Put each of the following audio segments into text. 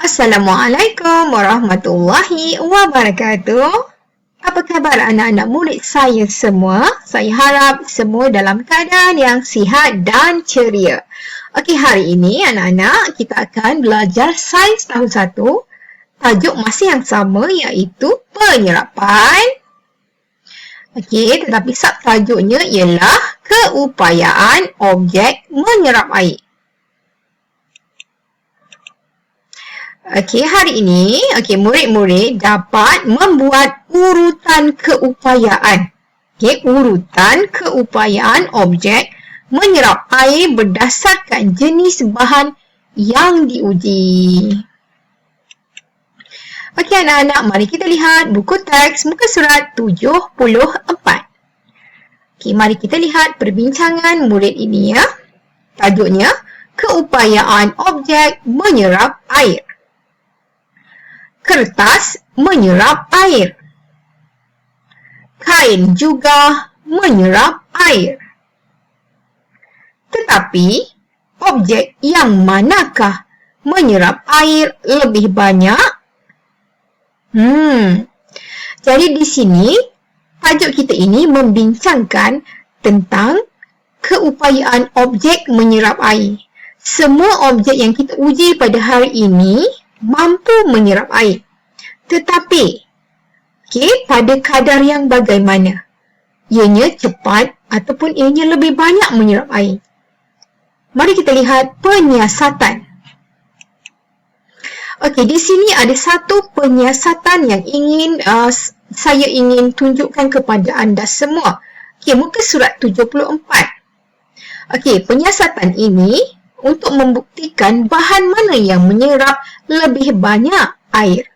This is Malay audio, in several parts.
Assalamualaikum warahmatullahi wabarakatuh. Apa khabar anak-anak murid saya semua? Saya harap semua dalam keadaan yang sihat dan ceria. Okey, hari ini anak-anak kita akan belajar sains tahun 1. Tajuk masih yang sama iaitu penyerapan. Okey, tetapi subtajuknya ialah keupayaan objek menyerap air. Okey, hari ini murid-murid dapat membuat urutan keupayaan. Okey, urutan keupayaan objek menyerap air berdasarkan jenis bahan yang diuji. Okey anak-anak, mari kita lihat buku teks muka surat 74. Okey, mari kita lihat perbincangan murid ini ya. Tajuknya, keupayaan objek menyerap air. Kertas menyerap air. Kain juga menyerap air. Tetapi, objek yang manakah menyerap air lebih banyak? Jadi di sini, tajuk kita ini membincangkan tentang keupayaan objek menyerap air. Semua objek yang kita uji pada hari ini mampu menyerap air. Tetapi, pada kadar yang bagaimana? Ianya cepat ataupun ianya lebih banyak menyerap air. Mari kita lihat penyiasatan. Okey, di sini ada satu penyiasatan yang saya ingin tunjukkan kepada anda semua. Okey, muka surat 74. Okey, penyiasatan ini untuk membuktikan bahan mana yang menyerap lebih banyak air.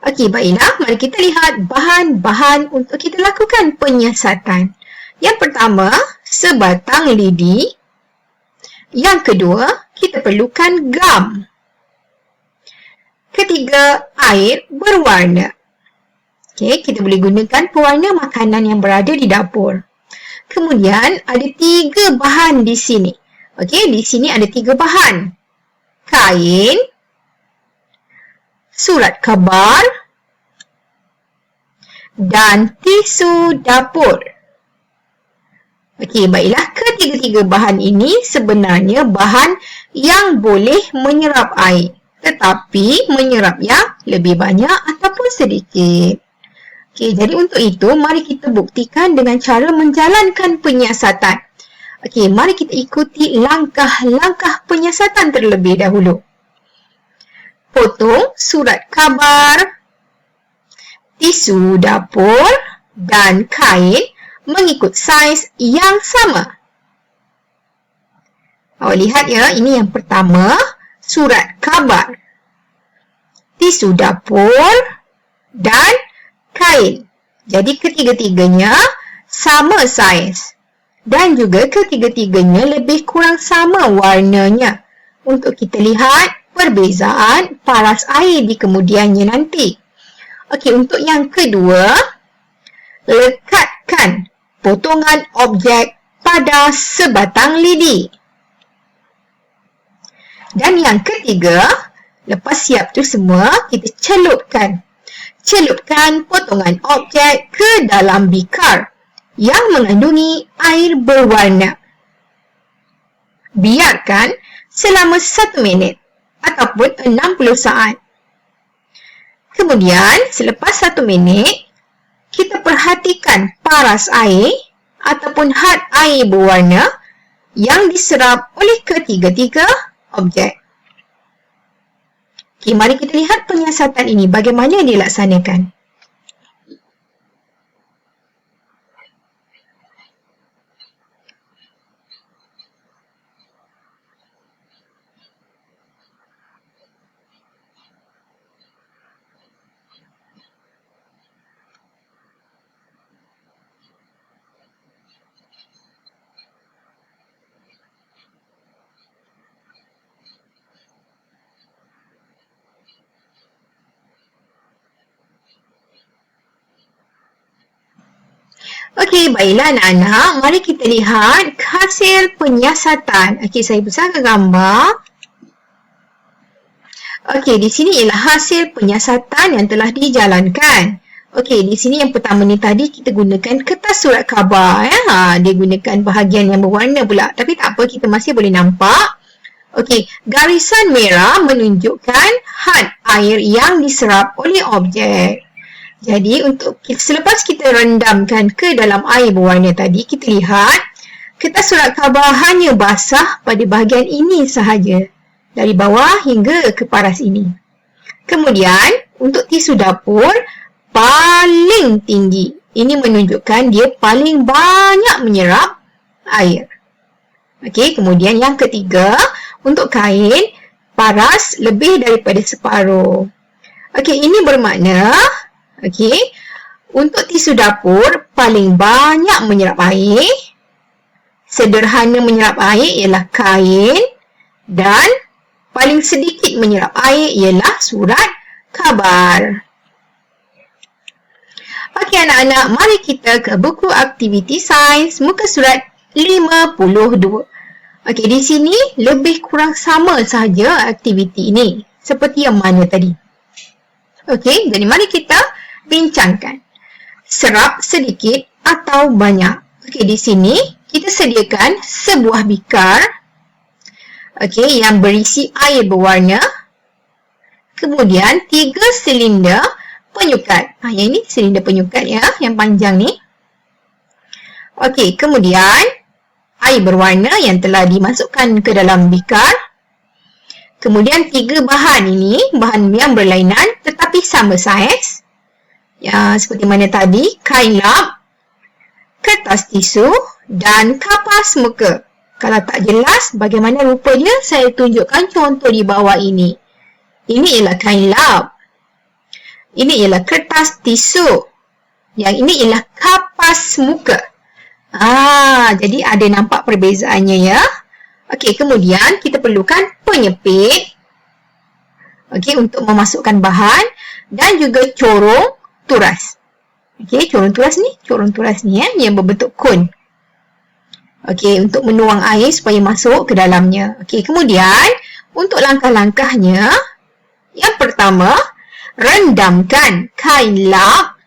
Okey, baiklah. Mari kita lihat bahan-bahan untuk kita lakukan penyiasatan. Yang pertama, sebatang lidi. Yang kedua, kita perlukan gam. Ketiga, air berwarna. Okey, kita boleh gunakan pewarna makanan yang berada di dapur. Kemudian, ada 3 bahan di sini. Okey, di sini ada 3 bahan. Kain, surat khabar, dan tisu dapur. Okey, baiklah. Ketiga-tiga bahan ini sebenarnya bahan yang boleh menyerap air. Tetapi menyerap yang lebih banyak ataupun sedikit. Okey, jadi untuk itu, mari kita buktikan dengan cara menjalankan penyiasatan. Okey, mari kita ikuti langkah-langkah penyiasatan terlebih dahulu. Potong surat khabar, tisu dapur dan kain mengikut saiz yang sama. Awak lihat ya, ini yang pertama, surat khabar, tisu dapur dan kain. Jadi ketiga-tiganya sama saiz. Dan juga ketiga-tiganya lebih kurang sama warnanya. Untuk kita lihat perbezaan paras air di kemudiannya nanti. Okey, untuk yang kedua, lekatkan potongan objek pada sebatang lidi. Dan yang ketiga, lepas siap tu semua, kita celupkan. Celupkan potongan objek ke dalam bikar yang mengandungi air berwarna. Biarkan selama 1 minit ataupun 60 saat. Kemudian, selepas 1 minit, kita perhatikan paras air ataupun had air berwarna yang diserap oleh ketiga-tiga objek. Okey, mari kita lihat penyiasatan ini bagaimana dilaksanakan. Okey, baiklah anak-anak. Mari kita lihat hasil penyiasatan. Okey, saya besarkan gambar. Okey, di sini ialah hasil penyiasatan yang telah dijalankan. Okey, di sini yang pertama ni tadi kita gunakan kertas surat khabar ya. Dia gunakan bahagian yang berwarna pula. Tapi tak apa, kita masih boleh nampak. Okey, garisan merah menunjukkan had air yang diserap oleh objek. Jadi selepas kita rendamkan ke dalam air berwarna tadi, kita lihat kertas surat khabar hanya basah pada bahagian ini sahaja. Dari bawah hingga ke paras ini. Kemudian, untuk tisu dapur, paling tinggi. Ini menunjukkan dia paling banyak menyerap air. Okey, kemudian yang ketiga, untuk kain, paras lebih daripada separuh. Okey, ini bermakna, untuk tisu dapur, paling banyak menyerap air. Sederhana menyerap air ialah kain dan paling sedikit menyerap air ialah surat khabar. Okey anak-anak, mari kita ke buku aktiviti sains muka surat 52. Okey, di sini lebih kurang sama sahaja aktiviti ini seperti yang mana tadi. Okey, jadi mari kita bincangkan. Serap sedikit atau banyak. Okey, di sini kita sediakan sebuah bikar yang berisi air berwarna. Kemudian 3 silinder penyukat. Yang ini silinder penyukat ya, yang panjang ni. Okey, kemudian air berwarna yang telah dimasukkan ke dalam bikar. Kemudian 3 bahan ini, bahan yang berlainan tetapi sama saiz. Ya, seperti mana tadi, kain lap, kertas tisu dan kapas muka. Kalau tak jelas bagaimana rupanya, saya tunjukkan contoh di bawah ini. Ini ialah kain lap. Ini ialah kertas tisu. Yang ini ialah kapas muka. Jadi ada nampak perbezaannya ya. Okey, kemudian kita perlukan penyepit. Okey, untuk memasukkan bahan dan juga corong turas. Okey, corong turas ni ya, yang berbentuk kon. Okey, untuk menuang air supaya masuk ke dalamnya. Okey, kemudian untuk langkah-langkahnya, yang pertama, rendamkan kain lap,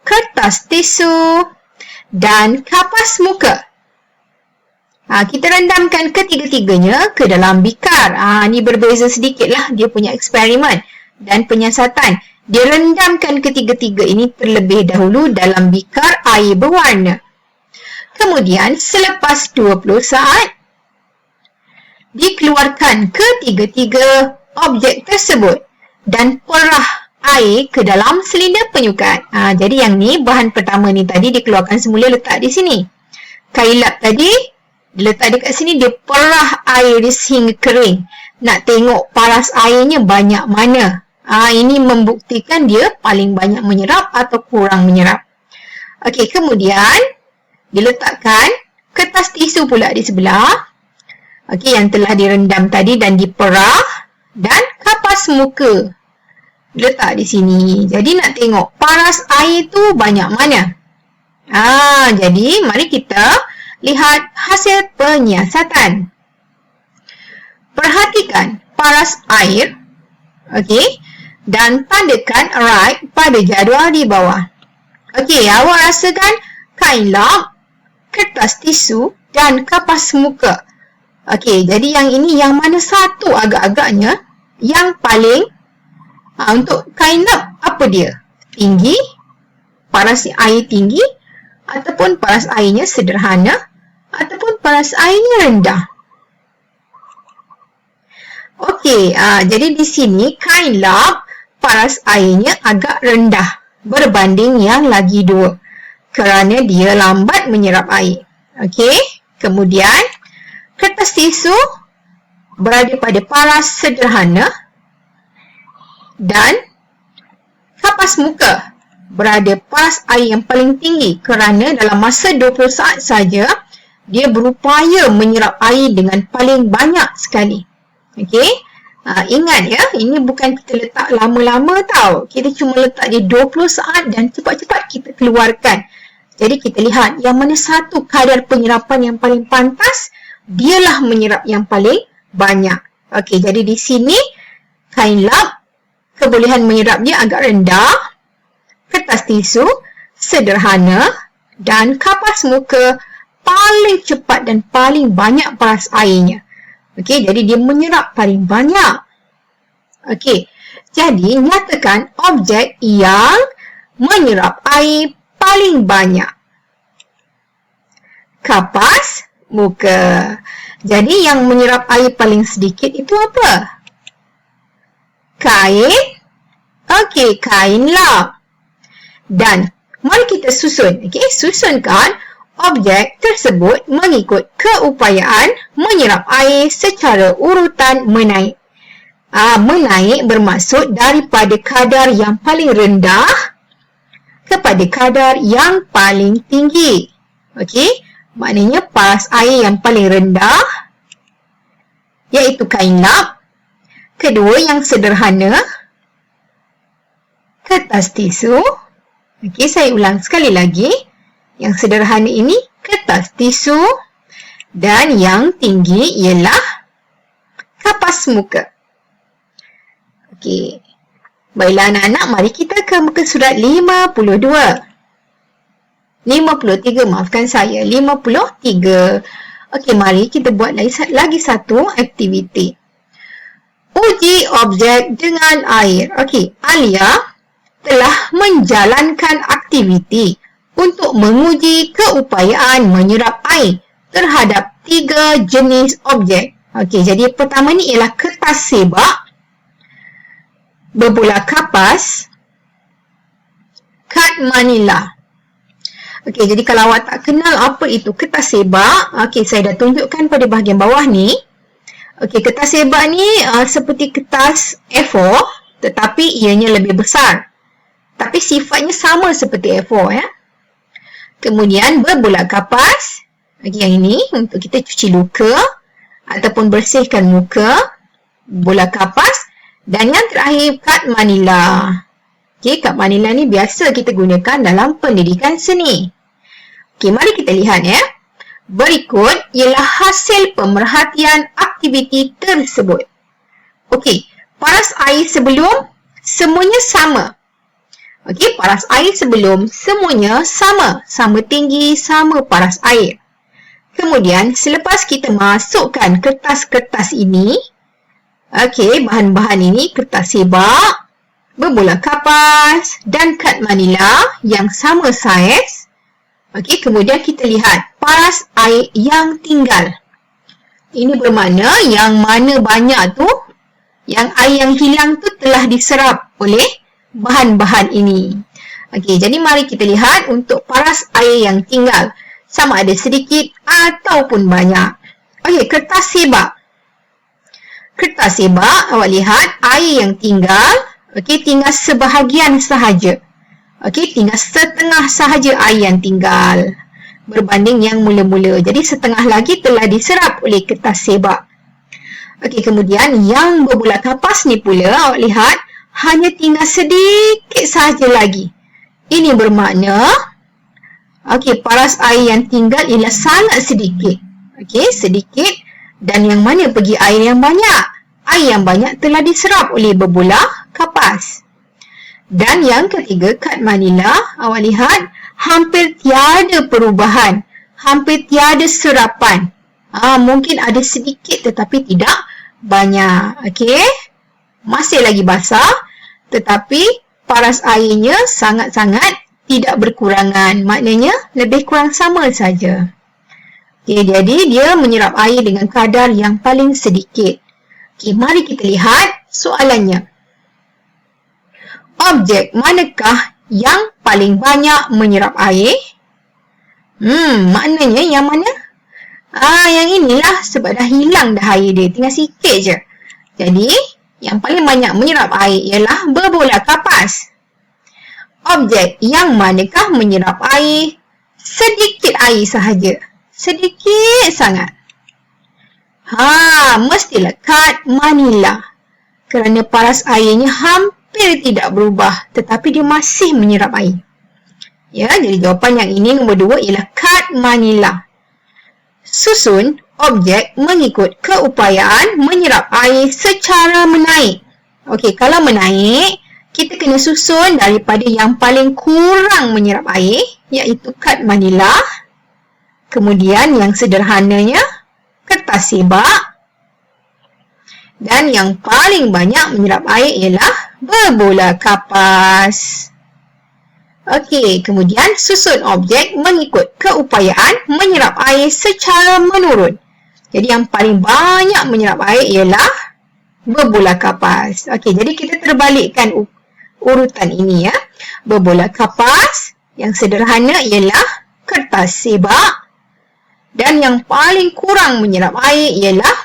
kertas tisu dan kapas muka. Kita rendamkan ketiga-tiganya ke dalam bikar. Ni berbeza sedikit lah dia punya eksperimen dan penyiasatan. Dia rendamkan ketiga-tiga ini terlebih dahulu dalam bikar air berwarna. Kemudian selepas 20 saat, dikeluarkan ketiga-tiga objek tersebut dan perah air ke dalam silinder penyukat. Jadi yang ni, bahan pertama ni tadi dikeluarkan semula, letak di sini. Kain lap tadi, letak dekat sini, dia perah air dia sehingga kering. Nak tengok paras airnya banyak mana. Ini membuktikan dia paling banyak menyerap atau kurang menyerap. Okey, kemudian diletakkan kertas tisu pula di sebelah. Okey, yang telah direndam tadi dan diperah, dan kapas muka letak di sini. Jadi nak tengok paras air tu banyak mana. Jadi mari kita lihat hasil penyiasatan. Perhatikan paras air. Okey, dan tandakan right pada jadual di bawah. Okey, awak rasakan kain lap, kertas tisu dan kapas muka. Okey, jadi yang ini yang mana satu agak-agaknya yang paling untuk kain lap apa dia? Tinggi, paras air tinggi, ataupun paras airnya sederhana, ataupun paras airnya rendah. Okey, jadi di sini kain lap paras airnya agak rendah berbanding yang lagi dua kerana dia lambat menyerap air. Okey, kemudian kertas tisu berada pada paras sederhana dan kapas muka berada paras air yang paling tinggi kerana dalam masa 20 saat saja dia berupaya menyerap air dengan paling banyak sekali. Okey, ingat ya, ini bukan kita letak lama-lama tau. Kita cuma letak dia 20 saat dan cepat-cepat kita keluarkan. Jadi kita lihat yang mana satu kadar penyerapan yang paling pantas, dialah menyerap yang paling banyak. Okey, jadi di sini kain lap, kebolehan menyerapnya agak rendah, kertas tisu, sederhana, dan kapas muka paling cepat dan paling banyak paras airnya. Okey, jadi dia menyerap paling banyak. Okey, jadi nyatakan objek yang menyerap air paling banyak. Kapas muka. Jadi yang menyerap air paling sedikit itu apa? Kain. Okey, kain lap. Dan mari kita susun. Okey, susunkan objek tersebut mengikut keupayaan menyerap air secara urutan menaik. Menaik bermaksud daripada kadar yang paling rendah kepada kadar yang paling tinggi. Okey, maknanya paras air yang paling rendah iaitu kain lap. Kedua, yang sederhana, kertas tisu. Okey, saya ulang sekali lagi. Yang sederhana ini kertas tisu dan yang tinggi ialah kapas muka. Okey. Baiklah anak-anak, mari kita ke muka surat 53, maafkan saya, 53. Okey, mari kita buat lagi satu aktiviti. Uji objek dengan air. Okey, Alia telah menjalankan aktiviti untuk menguji keupayaan menyerap air terhadap 3 jenis objek. Okey, jadi pertama ni ialah kertas sebak, berbola kapas, kad manila. Okey, jadi kalau awak tak kenal apa itu kertas sebak, okey, saya dah tunjukkan pada bahagian bawah ni. Okey, kertas sebak ni seperti kertas A4 tetapi ianya lebih besar. Tapi sifatnya sama seperti A4 ya. Kemudian berbola kapas. Okey, yang ini untuk kita cuci luka ataupun bersihkan muka. Bola kapas. Dan yang terakhir, kad manila. Okey, kad manila ni biasa kita gunakan dalam pendidikan seni. Okey, mari kita lihat ya. Berikut ialah hasil pemerhatian aktiviti tersebut. Okey, paras air sebelum semuanya sama. Okey, paras air sebelum semuanya sama. Sama tinggi, sama paras air. Kemudian, selepas kita masukkan kertas-kertas ini, okey, bahan-bahan ini, kertas sebak, berbola kapas dan kad manila yang sama saiz. Okey, kemudian kita lihat paras air yang tinggal. Ini bermakna yang mana banyak tu, yang air yang hilang tu telah diserap oleh bahan-bahan ini. Okey, jadi mari kita lihat untuk paras air yang tinggal. Sama ada sedikit ataupun banyak. Okey, kertas sebak. Kertas sebak, awak lihat air yang tinggal, okey, tinggal sebahagian sahaja. Okey, tinggal setengah sahaja air yang tinggal berbanding yang mula-mula. Jadi setengah lagi telah diserap oleh kertas sebak. Okey, kemudian yang berbola kapas ni pula, awak lihat hanya tinggal sedikit sahaja lagi. Ini bermakna, okey, paras air yang tinggal ialah sangat sedikit. Okey, sedikit. Dan yang mana pergi air yang banyak? Air yang banyak telah diserap oleh berbola kapas. Dan yang ketiga, kad manila, awak lihat hampir tiada perubahan, hampir tiada serapan. Mungkin ada sedikit tetapi tidak banyak. Okey, masih lagi basah tetapi paras airnya sangat-sangat tidak berkurangan. Maknanya lebih kurang sama saja. Okey, jadi dia menyerap air dengan kadar yang paling sedikit. Okey, mari kita lihat soalannya. Objek manakah yang paling banyak menyerap air? Maknanya yang mana? Yang inilah, sebab dah hilang dah air dia, tinggal sikit je. Jadi, yang paling banyak menyerap air ialah berbola kapas. Objek yang manakah menyerap air? Sedikit air sahaja. Sedikit sangat. Mestilah kad manila. Kerana paras airnya hampir tidak berubah, tetapi dia masih menyerap air. Ya, jadi jawapan yang ini nombor 2 ialah kad manila. Susun objek mengikut keupayaan menyerap air secara menaik. Okey, kalau menaik, kita kena susun daripada yang paling kurang menyerap air, iaitu kad Manila. Kemudian yang sederhananya, kertas sebak. Dan yang paling banyak menyerap air ialah berbola kapas. Okey, kemudian susun objek mengikut keupayaan menyerap air secara menurun. Jadi yang paling banyak menyerap air ialah berbola kapas. Okey, jadi kita terbalikkan urutan ini ya. Berbola kapas, yang sederhana ialah kertas sebak. Dan yang paling kurang menyerap air ialah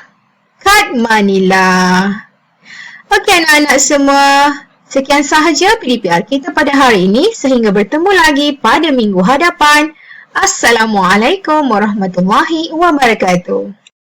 kad Manila. Okey anak-anak semua. Sekian sahaja PDPR kita pada hari ini. Sehingga bertemu lagi pada minggu hadapan. Assalamualaikum warahmatullahi wabarakatuh.